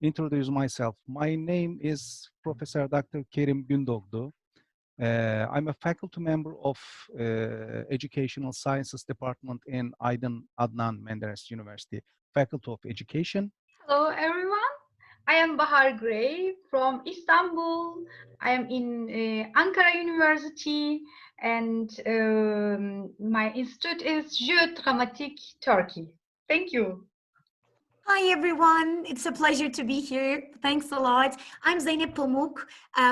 introduce myself. My name is Professor Dr. Kerim Gündoğdu. I'm a faculty member of Educational Sciences Department in Aydın Adnan Menderes University, Faculty of Education. Hello everyone, I am Bahar Gürey from Istanbul. I am in Ankara University and my institute is Geodramatik Turkey. Thank you. Hi everyone, it's a pleasure to be here. Thanks a lot. I'm Zeynep Pamuk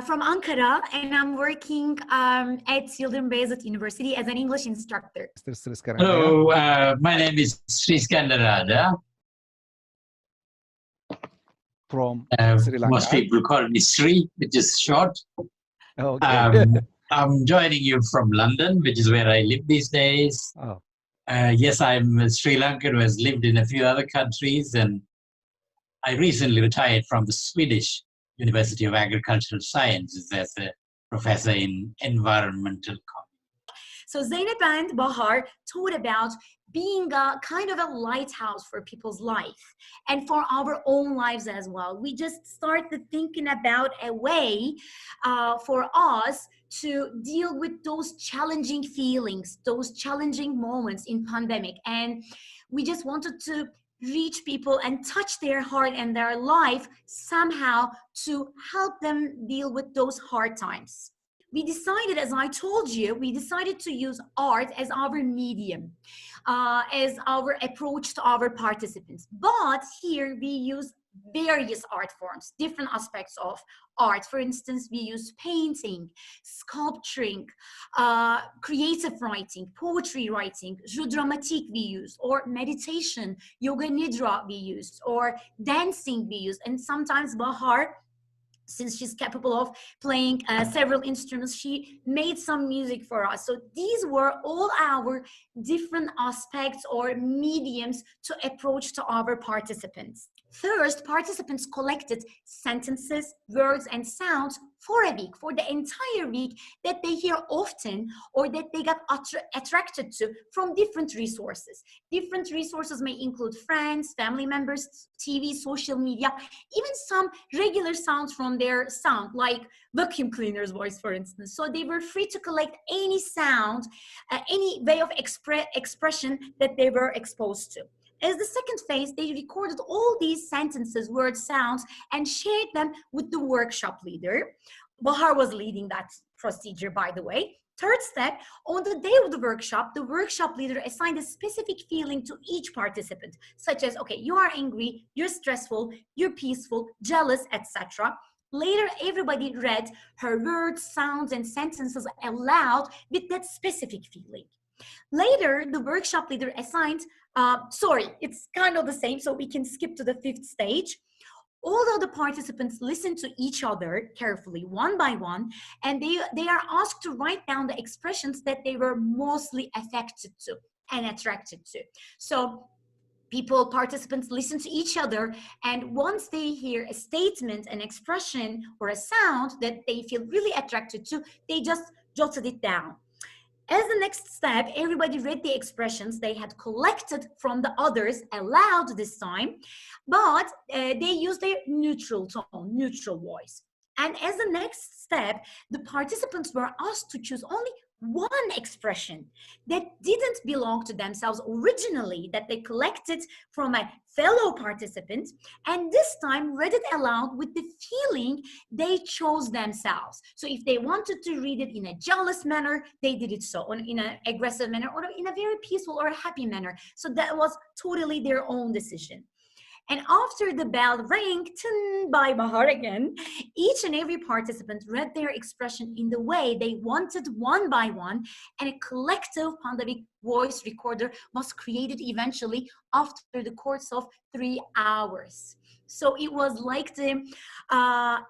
from Ankara and I'm working at Yıldırım Beyazıt University as an English instructor. Hello, my name is Sriskandarajah. From Sri Lanka. Most people call me Sri, which is short. Okay. I'm joining you from London, which is where I live these days. Oh. Yes, I'm a Sri Lankan who has lived in a few other countries, and I recently retired from the Swedish University of Agricultural Sciences as a professor in environmental economy. So Zeynep and Bahar taught about being a kind of a lighthouse for people's life and for our own lives as well. We just started thinking about a way for us to deal with those challenging feelings, those challenging moments in pandemic. And we just wanted to reach people and touch their heart and their life somehow to help them deal with those hard times. We decided, as I told you, we decided to use art as our medium, as our approach to our participants. But here we use various art forms, different aspects of art. For instance, we use painting, sculpturing, creative writing, poetry writing, jeu dramatique we use, or meditation, yoga nidra we use, or dancing we use, and sometimes Bahar, since she's capable of playing several instruments, she made some music for us. So these were all our different aspects or mediums to approach to our participants. First, participants collected sentences, words, and sounds for a week, for the entire week, that they hear often or that they got attracted to from different resources. Different resources may include friends, family members, TV, social media, even some regular sounds from their sound, like vacuum cleaner's voice, for instance. So they were free to collect any sound, any way of expression that they were exposed to. As the second phase, they recorded all these sentences, words, sounds, and shared them with the workshop leader. Bahar was leading that procedure, by the way. Third step, on the day of the workshop leader assigned a specific feeling to each participant, such as, okay, you are angry, you're stressful, you're peaceful, jealous, etc. Later, everybody read her words, sounds, and sentences aloud with that specific feeling. Later, the workshop leader assigned, it's kind of the same, so we can skip to the fifth stage. Although the participants listened to each other carefully, one by one, and they are asked to write down the expressions that they were mostly affected to and attracted to. So participants listen to each other, and once they hear a statement, an expression, or a sound that they feel really attracted to, they just jotted it down. As the next step, everybody read the expressions they had collected from the others aloud this time, but they used their neutral tone, neutral voice. And as the next step, the participants were asked to choose only one expression that didn't belong to themselves originally, that they collected from a fellow participant, and this time read it aloud with the feeling they chose themselves. So if they wanted to read it in a jealous manner, they did it so, in an aggressive manner, or in a very peaceful or happy manner. So that was totally their own decision. And after the bell rang, by Bahar again, each and every participant read their expression in the way they wanted, one by one, and a collective pandemic voice recorder was created eventually after the course of 3 hours. So it was like the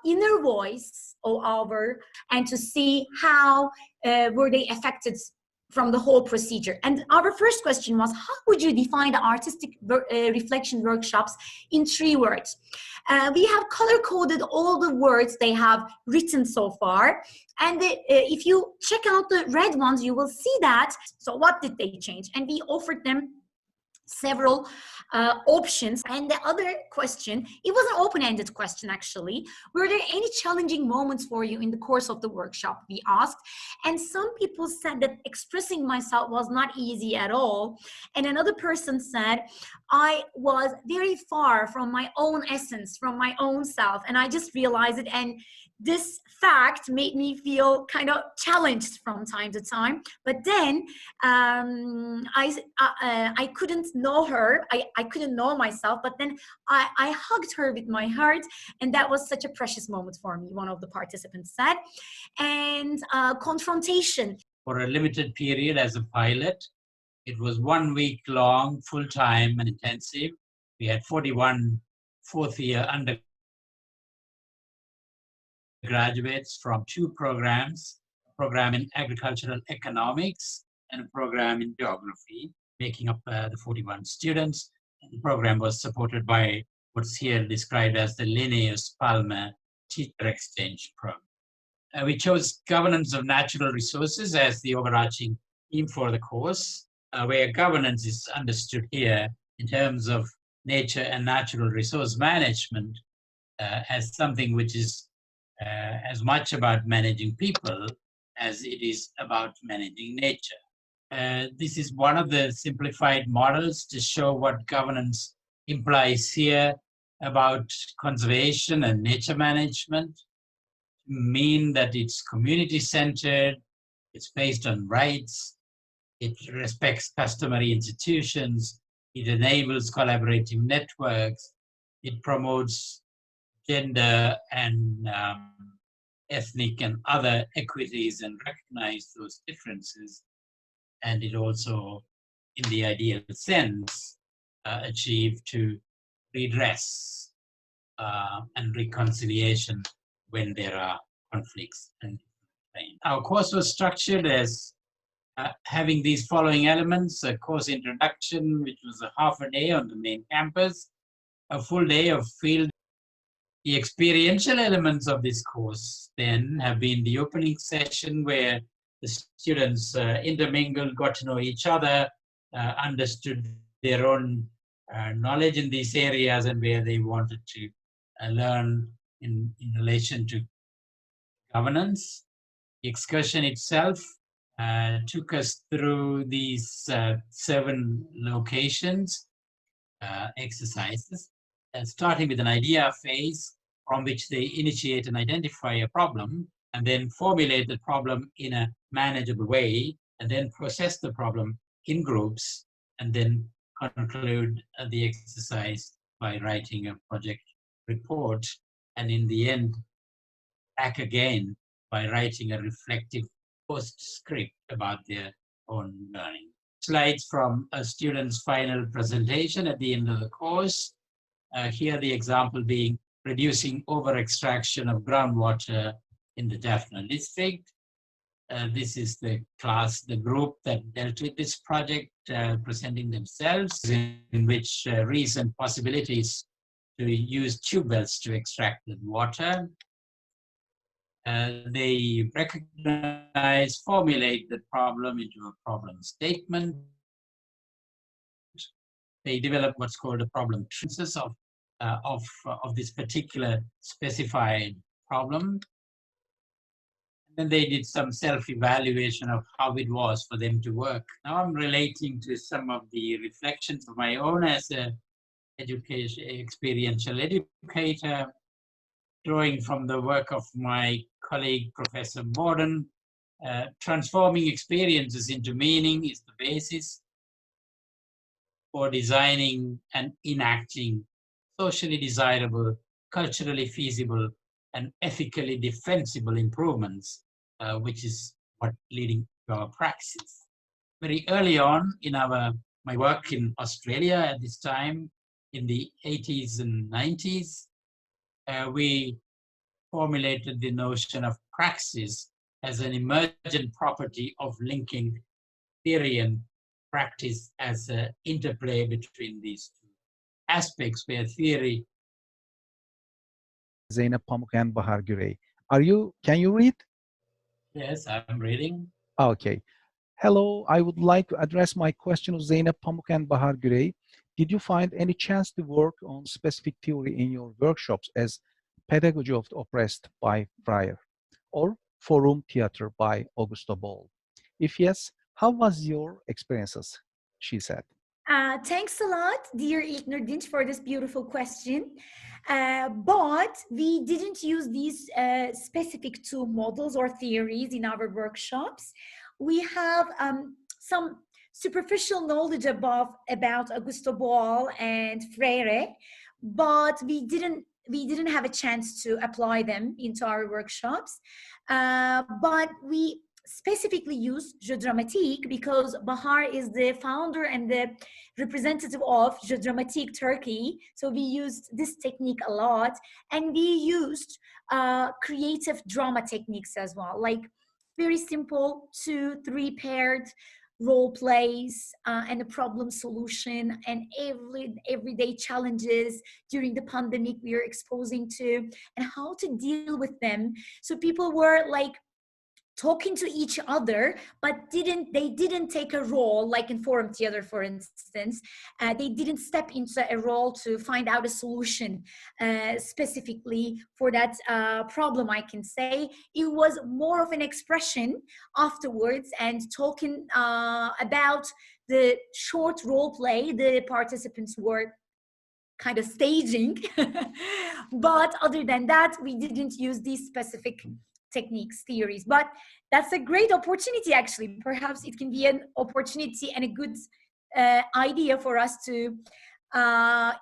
inner voice of our, and to see how were they affected from the whole procedure. And our first question was, how would you define the artistic reflection workshops in 3 words? We have color-coded all the words they have written so far. And if you check out the red ones, you will see that. So what did they change? And we offered them several options. And the other question, it was an open-ended question actually. Were there any challenging moments for you in the course of the workshop, we asked. And some people said that expressing myself was not easy at all. And another person said, I was very far from my own essence, from my own self. And I just realized it. And this fact made me feel kind of challenged from time to time. But then I couldn't know her. I couldn't know myself. But then I hugged her with my heart. And that was such a precious moment for me, one of the participants said. And confrontation. For a limited period as a pilot, it was 1 week long, full-time and intensive. We had 41 fourth-year undergraduates from 2 programs, a program in agricultural economics and a program in geography, making up the 41 students. And the program was supported by what's here described as the Linnaeus Palmer Teacher Exchange Program. We chose governance of natural resources as the overarching theme for the course, where governance is understood here in terms of nature and natural resource management as something which is as much about managing people as it is about managing nature. This is one of the simplified models to show what governance implies here about conservation and nature management. Mean that it's community-centered, it's based on rights, it respects customary institutions, it enables collaborative networks, it promotes gender and ethnic and other equities and recognize those differences. And it also, in the ideal sense, achieve to redress and reconciliation when there are conflicts. And our course was structured as having these following elements: a course introduction, which was a half a day on the main campus, a full day of field. The experiential elements of this course then have been the opening session where the students intermingled, got to know each other, understood their own knowledge in these areas and where they wanted to learn in relation to governance. The excursion itself took us through these 7 locations, exercises, starting with an idea phase from which they initiate and identify a problem and then formulate the problem in a manageable way and then process the problem in groups and then conclude the exercise by writing a project report, and in the end back again by writing a reflective postscript about their own learning. Slides from a student's final presentation at the end of the course. Here the example being reducing over-extraction of groundwater in the Jaffna district. This is the class, the group that dealt with this project, presenting themselves, in which recent possibilities to use tube wells to extract the water. They recognize, formulate the problem into a problem statement. They develop what's called a problem treatise of this particular specified problem. Then they did some self-evaluation of how it was for them to work. Now I'm relating to some of the reflections of my own as an experiential educator, drawing from the work of my colleague, Professor Morden. Transforming experiences into meaning is the basis for designing and enacting socially desirable, culturally feasible, and ethically defensible improvements, which is what leading to our praxis. Very early on in my work in Australia at this time, in the 80s and 90s, we formulated the notion of praxis as an emergent property of linking theory and practice as an interplay between these two aspects where theory. Zeynep Pamuk and Bahar Gürey. Can you read? Yes, I'm reading. Okay. Hello, I would like to address my question to Zeynep Pamuk and Bahar Gürey. Did you find any chance to work on specific theory in your workshops as Pedagogy of the Oppressed by Freire or Forum Theater by Augusto Boal? If yes, how was your experiences? She said. Thanks a lot, dear İlknur Dinç, for this beautiful question. But we didn't use these specific two models or theories in our workshops. We have some superficial knowledge about Augusto Boal and Freire, but we didn't have a chance to apply them into our workshops. But we specifically use Jeu Dramatique because Bahar is the founder and the representative of Jeu Dramatique Turkey. So we used this technique a lot, and we used creative drama techniques as well, like very simple 2-3 paired role plays and a problem solution and everyday challenges during the pandemic we are exposing to and how to deal with them. So people were like talking to each other, but they didn't take a role, like in Forum Theater, for instance. They didn't step into a role to find out a solution specifically for that problem, I can say. It was more of an expression afterwards and talking about the short role play the participants were kind of staging. But other than that, we didn't use these specific techniques, theories, but that's a great opportunity actually. Perhaps it can be an opportunity and a good idea for us to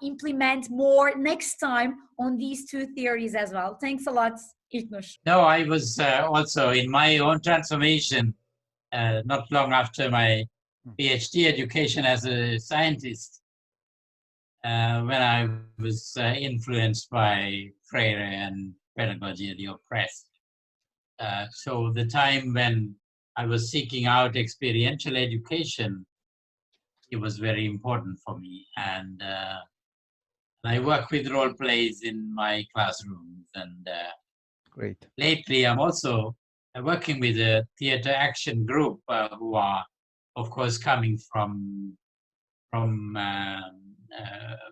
implement more next time on these two theories as well. Thanks a lot, İlknur. No, I was also in my own transformation not long after my PhD education as a scientist, when I was influenced by Freire and Pedagogy of the Oppressed. So the time when I was seeking out experiential education, it was very important for me. And I work with role plays in my classrooms. And Great. Lately, I'm also working with a theater action group who are, of course, coming from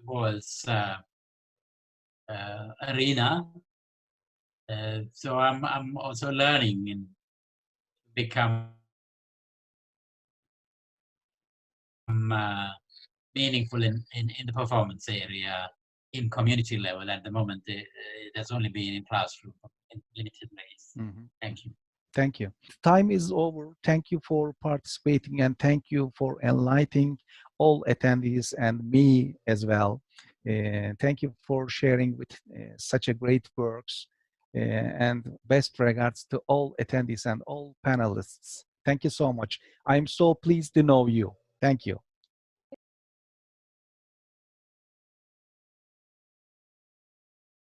Boal's arena. So I'm also learning and become meaningful in the performance area in community level. At the moment, it has only been in classroom in limited ways. Mm-hmm. Thank you. Thank you. Time is over. Thank you for participating and thank you for enlightening all attendees and me as well. Thank you for sharing with such a great works. And best regards to all attendees and all panelists. Thank you so much. I'm so pleased to know you. Thank you.